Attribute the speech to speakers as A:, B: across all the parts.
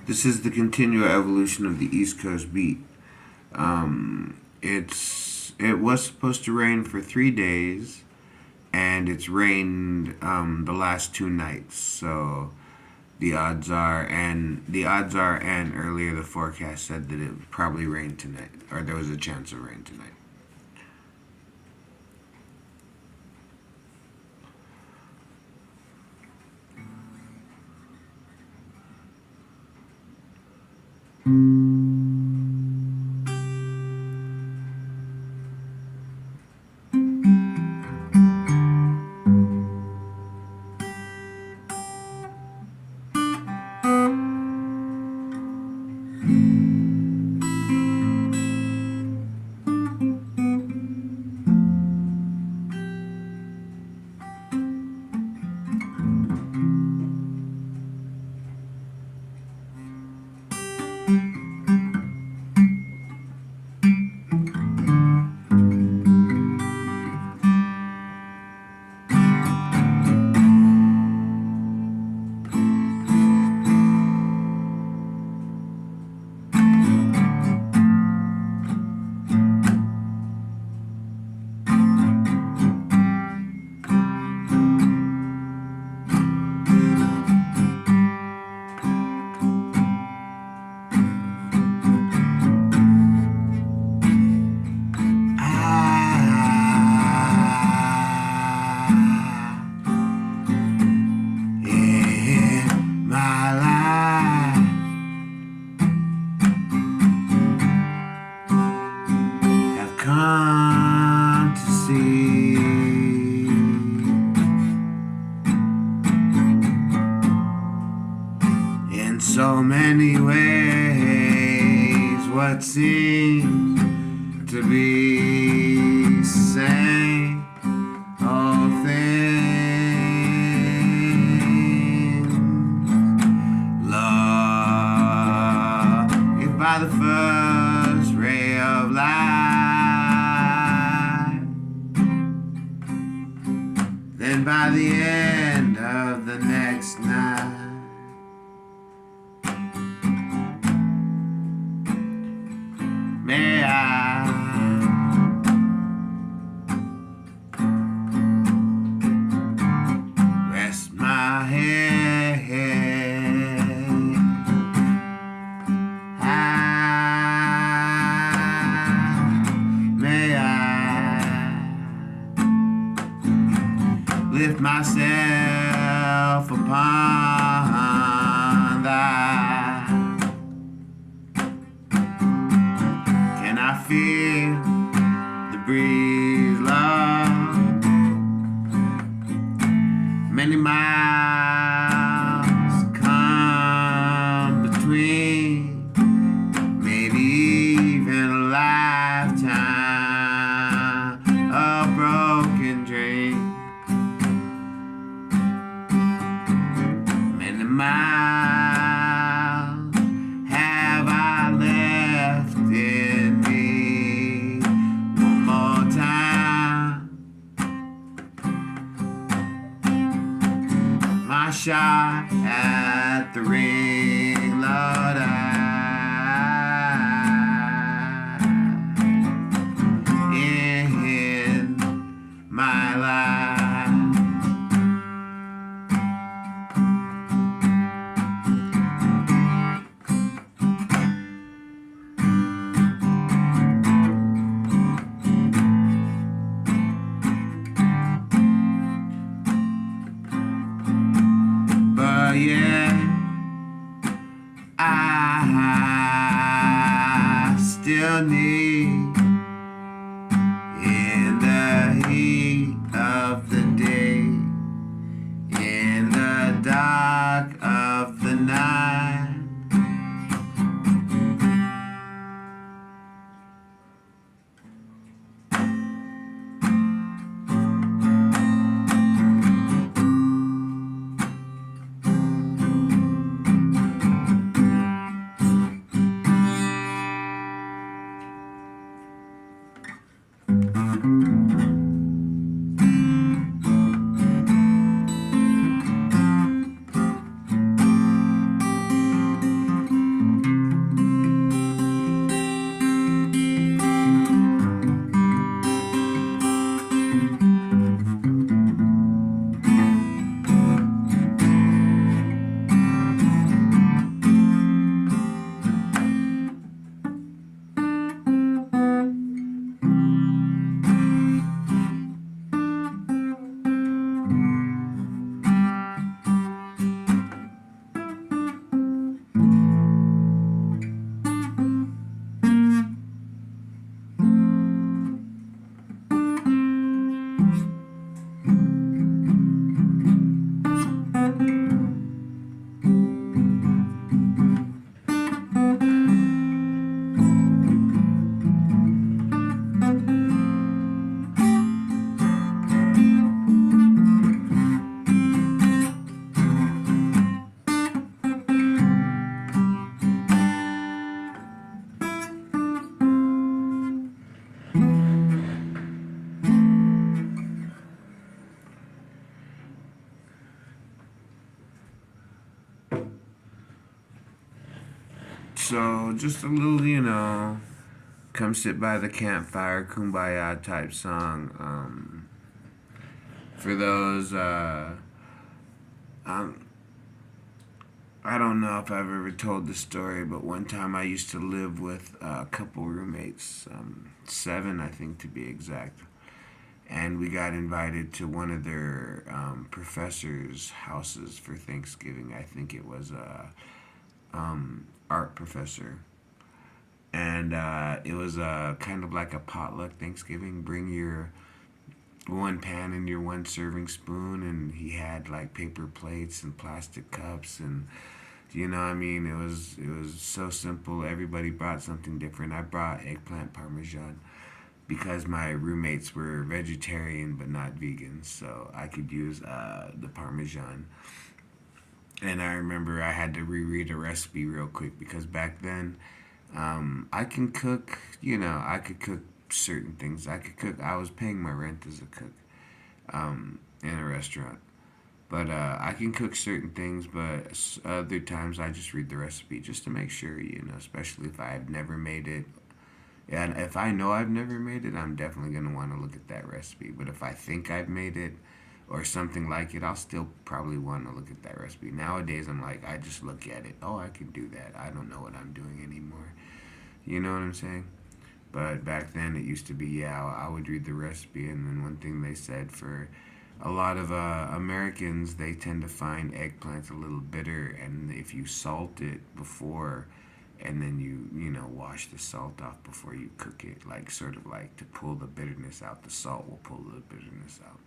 A: This is the continual evolution of the East Coast beat. It was supposed to rain for 3 days, and it's rained the last 2 nights. So and earlier the forecast said that it would probably rain tonight, or there was a chance of rain tonight. Come to see in so many ways what seems to be same old things. Love, if by the first ray of light, then by the end of the next night, may I rest my head high? May I lift myself upon thy? Can I feel the breeze, love? Many miles come between, maybe even a lifetime, a broken dream. Many miles have I left in me. One more time, my shot at the ring, Lord, in my life. But yeah, I still need, in the heat of the day, in the dark of the night, So just a little, come sit by the campfire, kumbaya type song. For those, um, I don't know if I've ever told this story, but one time I used to live with a couple roommates, seven, I think to be exact. And we got invited to one of their professors' houses for Thanksgiving. I think it was a art professor, and it was kind of like a potluck Thanksgiving. Bring your one pan and your one serving spoon, and he had like paper plates and plastic cups, and I mean, it was so simple. Everybody brought something different. I brought eggplant parmesan because my roommates were vegetarian but not vegan, so I could use the parmesan. And I remember I had to reread a recipe real quick because back then I can cook. I could cook certain things. I could cook. I was paying my rent as a cook in a restaurant. But I can cook certain things, but other times I just read the recipe just to make sure, especially if I've never made it. And if I know I've never made it, I'm definitely going to want to look at that recipe. But if I think I've made it or something like it, I'll still probably want to look at that recipe. Nowadays, I'm like, I just look at it. Oh, I can do that. I don't know what I'm doing anymore. You know what I'm saying? But back then, it used to be, yeah, I would read the recipe. And then one thing they said for a lot of Americans, they tend to find eggplants a little bitter. And if you salt it before and then you wash the salt off before you cook it, like sort of like to pull the bitterness out, the salt will pull the bitterness out.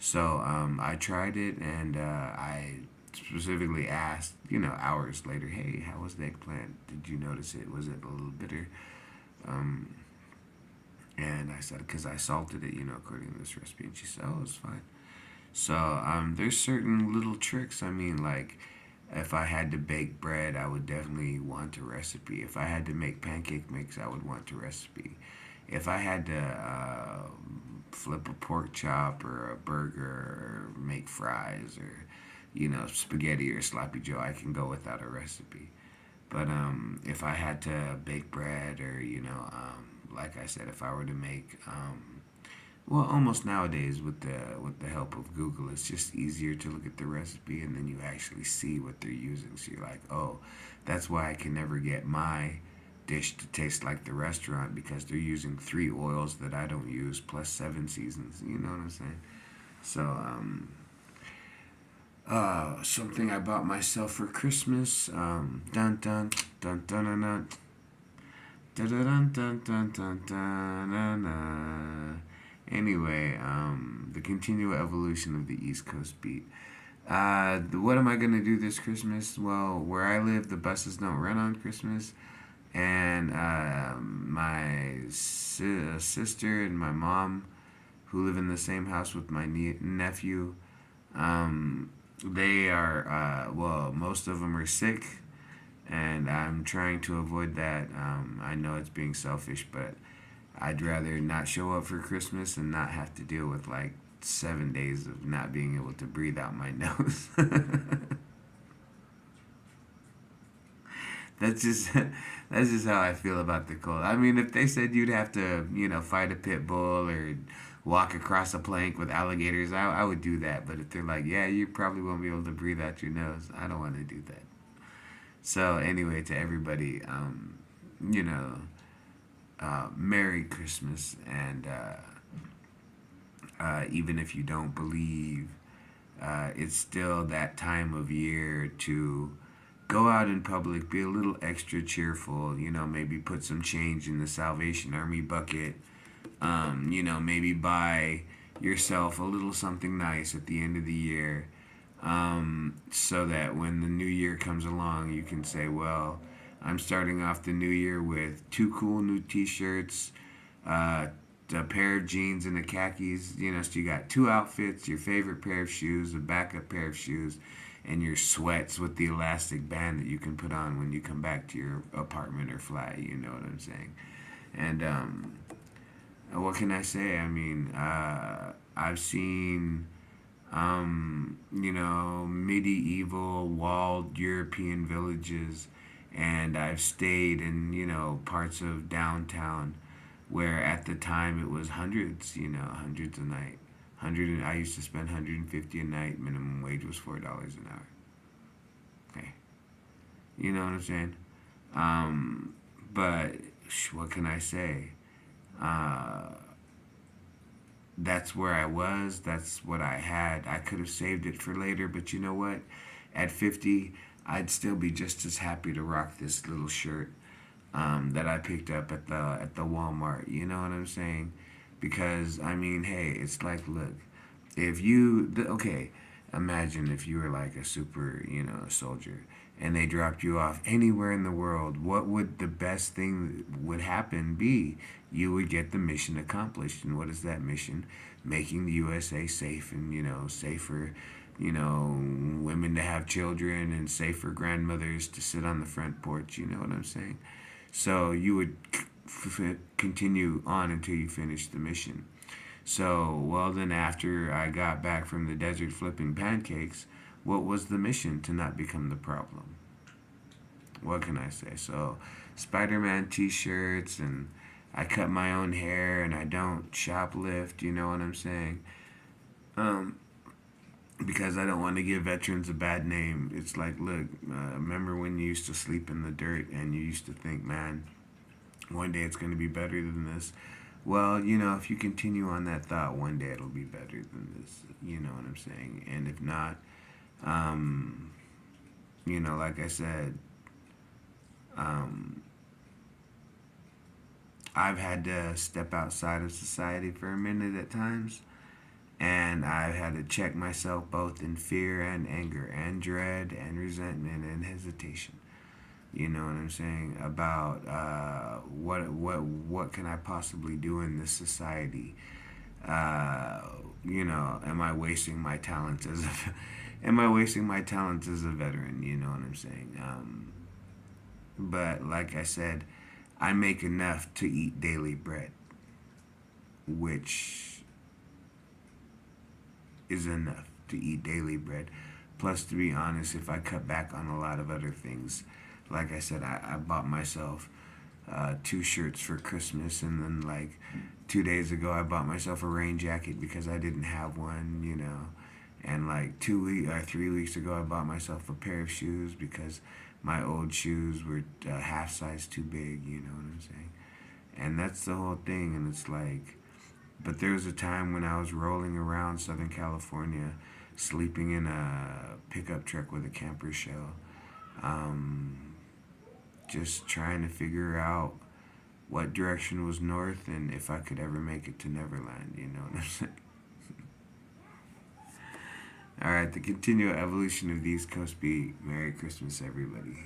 A: So I tried it, and I specifically asked, hours later, hey, how was the eggplant? Did you notice it? Was it a little bitter? um, and I said, because I salted it, according to this recipe. And she said, oh, it's fine. So there's certain little tricks. I mean, like if I had to bake bread, I would definitely want a recipe. If I had to make pancake mix, I would want a recipe. If I had to flip a pork chop or a burger or make fries or spaghetti or sloppy joe, I can go without a recipe. But if I had to bake bread or like I said, if I were to make well, almost nowadays with the help of Google, it's just easier to look at the recipe and then you actually see what they're using. So you're like, oh, that's why I can never get my dish to taste like the restaurant because they're using three oils that I don't use plus seven seasons. You know what I'm saying? So something I bought myself for Christmas. Dun dun dun dun dun dun. Dun dun dun dun dun dun dun dun. Anyway, the continual evolution of the East Coast beat. What am I gonna do this Christmas? Well, where I live, the buses don't run on Christmas, and my sister and my mom, who live in the same house with my nephew, they are well, most of them are sick, and I'm trying to avoid that. I know it's being selfish, but I'd rather not show up for Christmas and not have to deal with like 7 days of not being able to breathe out my nose. that's just that's just how I feel about the cold. I mean, if they said you'd have to, fight a pit bull or walk across a plank with alligators, I would do that. But if they're like, yeah, you probably won't be able to breathe out your nose, I don't want to do that. So anyway, to everybody, you know, Merry Christmas, and even if you don't believe, it's still that time of year to go out in public, be a little extra cheerful, maybe put some change in the Salvation Army bucket, maybe buy yourself a little something nice at the end of the year, so that when the new year comes along, you can say, well, I'm starting off the new year with two cool new t shirts, uh, a pair of jeans, and the khakis. So you got two outfits, your favorite pair of shoes, a backup pair of shoes, and your sweats with the elastic band that you can put on when you come back to your apartment or flat. You know what I'm saying? And what can I say? I mean, I've seen medieval walled European villages And I've stayed in, parts of downtown where at the time it was hundreds, hundreds a night. I used to spend 150 a night. Minimum wage was $4 an hour. Okay, you know what I'm saying? Um, but what can I say? Uh, that's where I was. That's what I had. I could have saved it for later, but you know what? At 50, I'd still be just as happy to rock this little shirt that I picked up at the Walmart. You know what I'm saying? Because I mean, hey, it's like, look, if okay, imagine if you were like a super, soldier, and they dropped you off anywhere in the world. What would the best thing would happen be? You would get the mission accomplished. And what is that mission? Making the USA safe and safer. Women to have children and safer grandmothers to sit on the front porch. You know what I'm saying? So you would continue on until you finish the mission. So, well, then after I got back from the desert flipping pancakes, what was the mission to not become the problem? What can I say? So, Spider Man t shirts, and I cut my own hair, and I don't shoplift, you know what I'm saying? Um, because I don't want to give veterans a bad name. It's like, look, remember when you used to sleep in the dirt and you used to think, man, one day it's going to be better than this? Well, if you continue on that thought, one day it'll be better than this. You know what I'm saying? And if not, um, like I said, um, I've had to step outside of society for a minute at times. And I've had to check myself both in fear and anger and dread and resentment and hesitation. You know what I'm saying? About what can I possibly do in this society? Uh, am I wasting my talents as a am I wasting my talents as a veteran? You know what I'm saying? But like I said, I make enough to eat daily bread, which is enough to eat daily bread. Plus, to be honest, if I cut back on a lot of other things, like I said, I bought myself two shirts for Christmas, and then like 2 days ago, I bought myself a rain jacket because I didn't have one, And like 2 weeks or 3 weeks ago, I bought myself a pair of shoes because my old shoes were half size too big. You know what I'm saying? And that's the whole thing. And it's like, but there was a time when I was rolling around Southern California, sleeping in a pickup truck with a camper shell, um, just trying to figure out what direction was north and if I could ever make it to Neverland. You know what I'm saying? All right, the continual evolution of the East Coast beat. Merry Christmas, everybody.